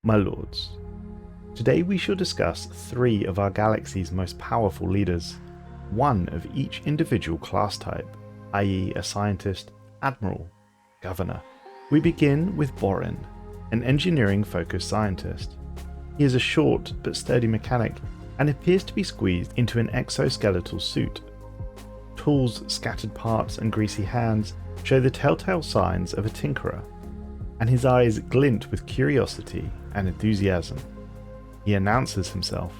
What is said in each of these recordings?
My lords, today we shall discuss 3 of our galaxy's most powerful leaders, one of each individual class type, i.e. a scientist, admiral, governor. We begin with Borin, an engineering-focused scientist. He is a short but sturdy mechanic and appears to be squeezed into an exoskeletal suit. Tools, scattered parts and greasy hands show the telltale signs of a tinkerer, and his eyes glint with curiosity and enthusiasm. He announces himself.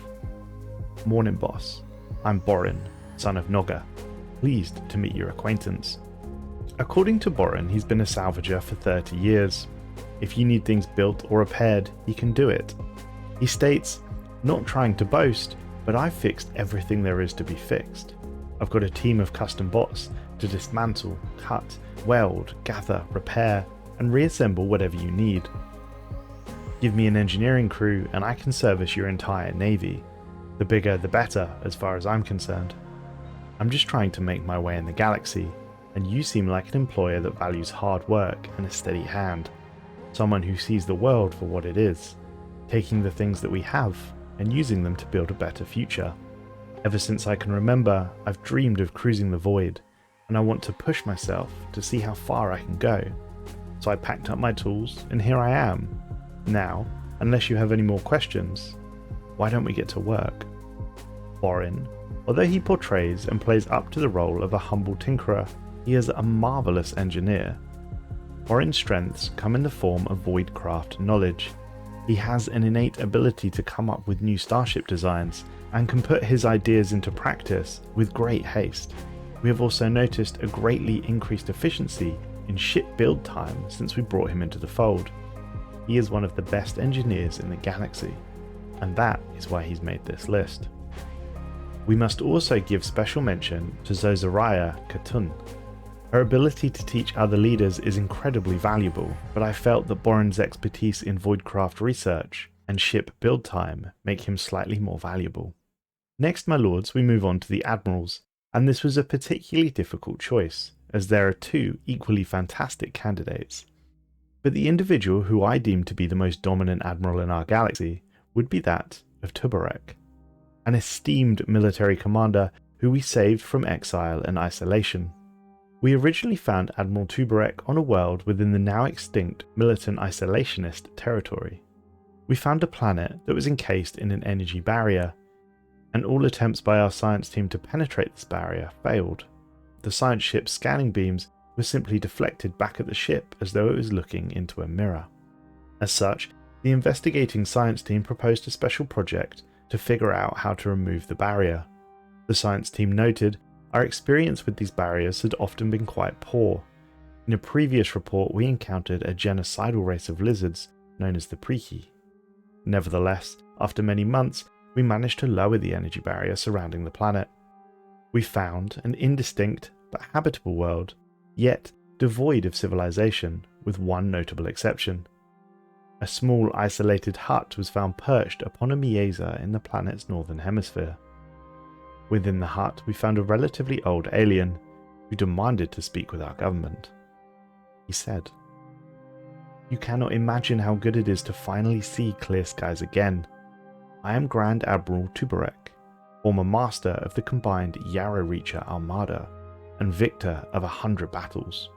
"Morning, boss. I'm Borin, son of Nogga. Pleased to meet your acquaintance." According to Borin, he's been a salvager for 30 years. If you need things built or repaired, he can do it. He states, "Not trying to boast, but I've fixed everything there is to be fixed. I've got a team of custom bots to dismantle, cut, weld, gather, repair, and reassemble whatever you need. Give me an engineering crew and I can service your entire navy. The bigger the better, as far as I'm concerned. I'm just trying to make my way in the galaxy, and you seem like an employer that values hard work and a steady hand. Someone who sees the world for what it is, taking the things that we have and using them to build a better future. Ever since I can remember, I've dreamed of cruising the void, and I want to push myself to see how far I can go. So I packed up my tools, and here I am. Now, unless you have any more questions, why don't we get to work?" Borin, although he portrays and plays up to the role of a humble tinkerer, he is a marvellous engineer. Borin's strengths come in the form of voidcraft knowledge. He has an innate ability to come up with new starship designs and can put his ideas into practice with great haste. We have also noticed a greatly increased efficiency in ship build time since we brought him into the fold. He is one of the best engineers in the galaxy, and that is why he's made this list. We must also give special mention to Zozariah Khatun. Her ability to teach other leaders is incredibly valuable, but I felt that Borin's expertise in voidcraft research and ship build time make him slightly more valuable. Next, my lords, we move on to the admirals, and this was a particularly difficult choice, as there are 2 equally fantastic candidates. But the individual who I deem to be the most dominant admiral in our galaxy would be that of Tubarek, an esteemed military commander who we saved from exile and isolation. We originally found Admiral Tubarek on a world within the now extinct militant isolationist territory. We found a planet that was encased in an energy barrier, and all attempts by our science team to penetrate this barrier failed. The science ship's scanning beams were simply deflected back at the ship as though it was looking into a mirror. As such, the investigating science team proposed a special project to figure out how to remove the barrier. The science team noted our experience with these barriers had often been quite poor. In a previous report, we encountered a genocidal race of lizards known as the Preeki. Nevertheless, after many months, we managed to lower the energy barrier surrounding the planet. We found an indistinct but habitable world, yet devoid of civilization, with one notable exception. A small isolated hut was found perched upon a mesa in the planet's northern hemisphere. Within the hut, we found a relatively old alien who demanded to speak with our government. He said, "You cannot imagine how good it is to finally see clear skies again. I am Grand Admiral Tubarek, former master of the combined Yarrow Reacher Armada and victor of 100 battles.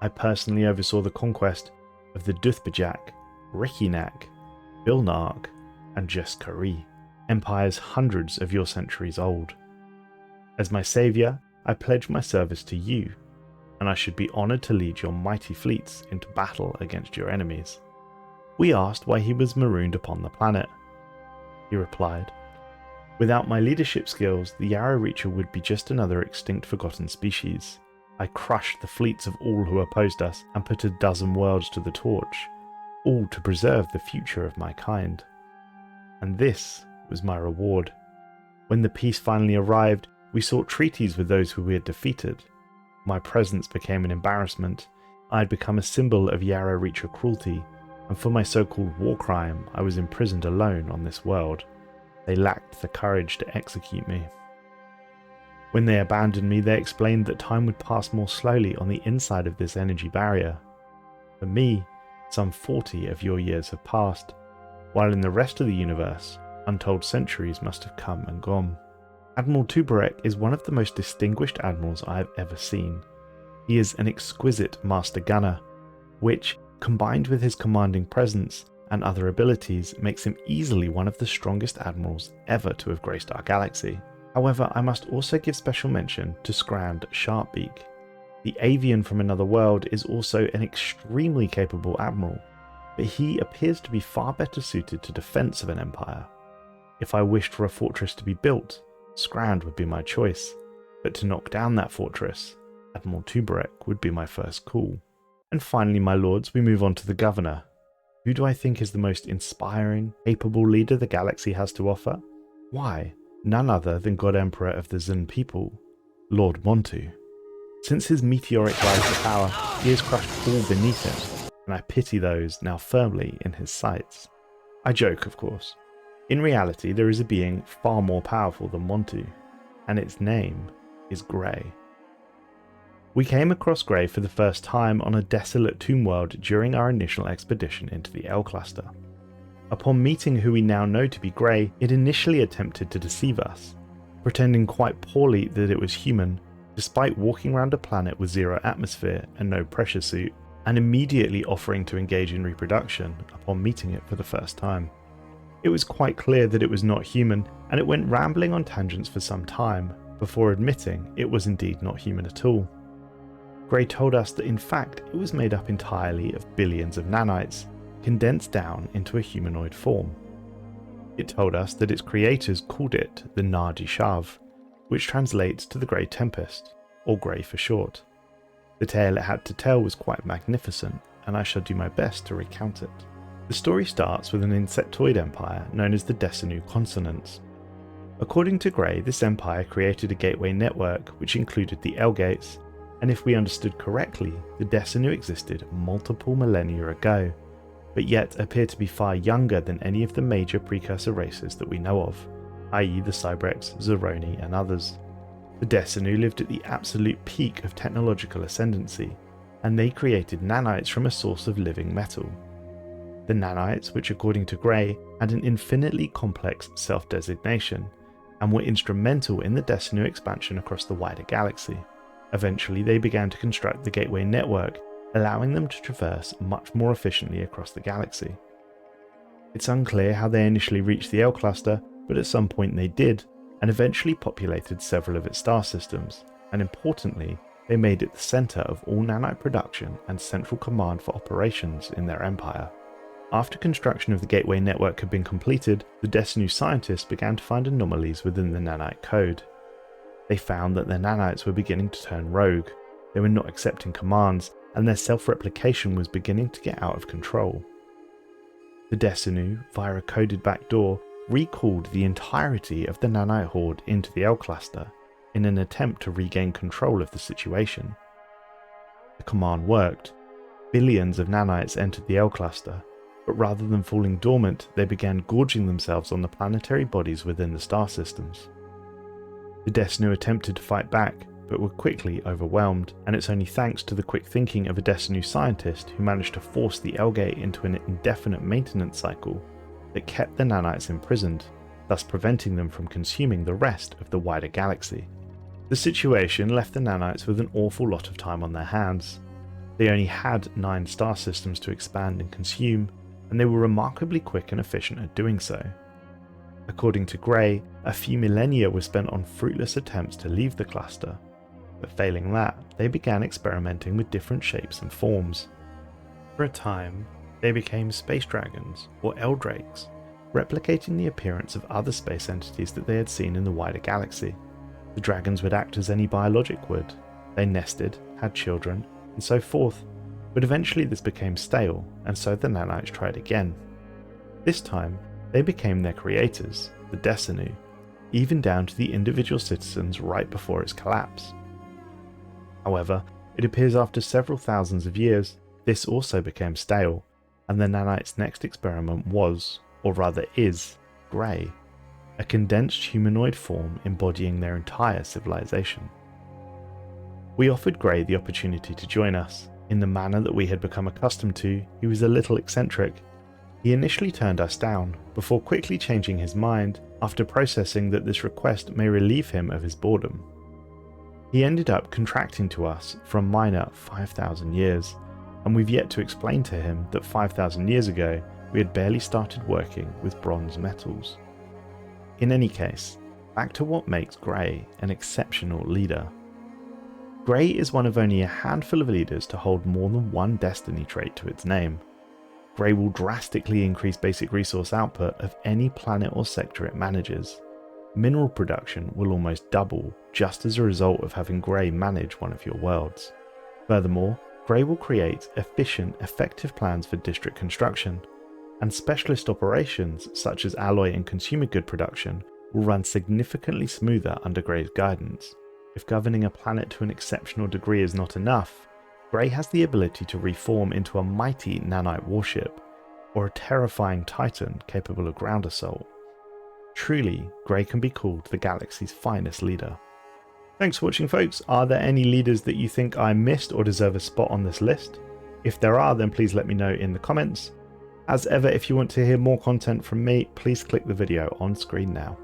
I personally oversaw the conquest of the Duthbajak, Rikinak, Bilnarg, and Jeskari, empires hundreds of your centuries old. As my saviour, I pledge my service to you, and I should be honoured to lead your mighty fleets into battle against your enemies." We asked why he was marooned upon the planet. He replied, "Without my leadership skills, the Yarrow Reacher would be just another extinct forgotten species. I crushed the fleets of all who opposed us and put a dozen worlds to the torch, all to preserve the future of my kind. And this was my reward. When the peace finally arrived, we sought treaties with those who we had defeated. My presence became an embarrassment. I had become a symbol of Yarrow Reacher cruelty, and for my so-called war crime, I was imprisoned alone on this world. They lacked the courage to execute me. When they abandoned me, they explained that time would pass more slowly on the inside of this energy barrier. For me, some 40 of your years have passed, while in the rest of the universe, untold centuries must have come and gone. Admiral Tubarek is one of the most distinguished admirals I have ever seen. He is an exquisite master gunner, which, combined with his commanding presence and other abilities, makes him easily one of the strongest admirals ever to have graced our galaxy. However, I must also give special mention to Scrand Sharpbeak. The avian from another world is also an extremely capable admiral, but he appears to be far better suited to defense of an empire. If I wished for a fortress to be built, Scrand would be my choice, but to knock down that fortress, Admiral Tubarek would be my first call. And finally, my lords, we move on to the Governor. Who do I think is the most inspiring, capable leader the galaxy has to offer? Why, none other than God Emperor of the Zun people, Lord Montu. Since his meteoric rise to power, he has crushed all beneath him, and I pity those now firmly in his sights. I joke, of course. In reality, there is a being far more powerful than Montu, and its name is Grey. We came across Grey for the first time on a desolate tomb world during our initial expedition into the L cluster. Upon meeting who we now know to be Grey, it initially attempted to deceive us, pretending quite poorly that it was human, despite walking around a planet with zero atmosphere and no pressure suit, and immediately offering to engage in reproduction upon meeting it for the first time. It was quite clear that it was not human, and it went rambling on tangents for some time, before admitting it was indeed not human at all. Grey told us that in fact it was made up entirely of billions of nanites, condensed down into a humanoid form. It told us that its creators called it the Nadi Shav, which translates to the Grey Tempest, or Grey for short. The tale it had to tell was quite magnificent, and I shall do my best to recount it. The story starts with an insectoid empire known as the Desanu Consonants. According to Grey, this empire created a gateway network which included the L-gates, and if we understood correctly, the Desanu existed multiple millennia ago, but yet appear to be far younger than any of the major precursor races that we know of, i.e. the Cybrex, Zeroni and others. The Desanu lived at the absolute peak of technological ascendancy, and they created nanites from a source of living metal. The nanites, which according to Grey, had an infinitely complex self-designation, and were instrumental in the Desanu expansion across the wider galaxy. Eventually they began to construct the gateway network, allowing them to traverse much more efficiently across the galaxy. It's unclear how they initially reached the L cluster, but at some point they did, and eventually populated several of its star systems, and importantly, they made it the centre of all nanite production and central command for operations in their empire. After construction of the gateway network had been completed, the Desanu scientists began to find anomalies within the nanite code. They found that their nanites were beginning to turn rogue, they were not accepting commands, and their self-replication was beginning to get out of control. The Desanu, via a coded backdoor, recalled the entirety of the nanite horde into the L cluster in an attempt to regain control of the situation. The command worked. Billions of nanites entered the L cluster, but rather than falling dormant, they began gorging themselves on the planetary bodies within the star systems. The Desanu attempted to fight back, but were quickly overwhelmed, and it's only thanks to the quick thinking of a Desanu scientist who managed to force the L-gate into an indefinite maintenance cycle that kept the nanites imprisoned, thus preventing them from consuming the rest of the wider galaxy. The situation left the nanites with an awful lot of time on their hands. They only had 9 star systems to expand and consume, and they were remarkably quick and efficient at doing so. According to Grey, a few millennia were spent on fruitless attempts to leave the cluster, but failing that, they began experimenting with different shapes and forms. For a time, they became space dragons, or L-drakes, replicating the appearance of other space entities that they had seen in the wider galaxy. The dragons would act as any biologic would. They nested, had children, and so forth, but eventually this became stale, and so the nanites tried again. This time, they became their creators, the Desanu, even down to the individual citizens right before its collapse. However, it appears after several thousands of years, this also became stale, and the nanites' next experiment was, or rather is, Grey, a condensed humanoid form embodying their entire civilization. We offered Grey the opportunity to join us. In the manner that we had become accustomed to, he was a little eccentric, He initially turned us down, before quickly changing his mind after processing that this request may relieve him of his boredom. He ended up contracting to us for a minor 5,000 years, and we've yet to explain to him that 5,000 years ago we had barely started working with bronze metals. In any case, back to what makes Grey an exceptional leader. Grey is one of only a handful of leaders to hold more than one destiny trait to its name. Grey will drastically increase basic resource output of any planet or sector it manages. Mineral production will almost double just as a result of having Grey manage one of your worlds. Furthermore, Grey will create efficient, effective plans for district construction, and specialist operations such as alloy and consumer good production will run significantly smoother under Grey's guidance. If governing a planet to an exceptional degree is not enough, Grey has the ability to reform into a mighty nanite warship, or a terrifying titan capable of ground assault. Truly, Grey can be called the galaxy's finest leader. Thanks for watching, folks. Are there any leaders that you think I missed or deserve a spot on this list? If there are, then please let me know in the comments. As ever, if you want to hear more content from me, please click the video on screen now.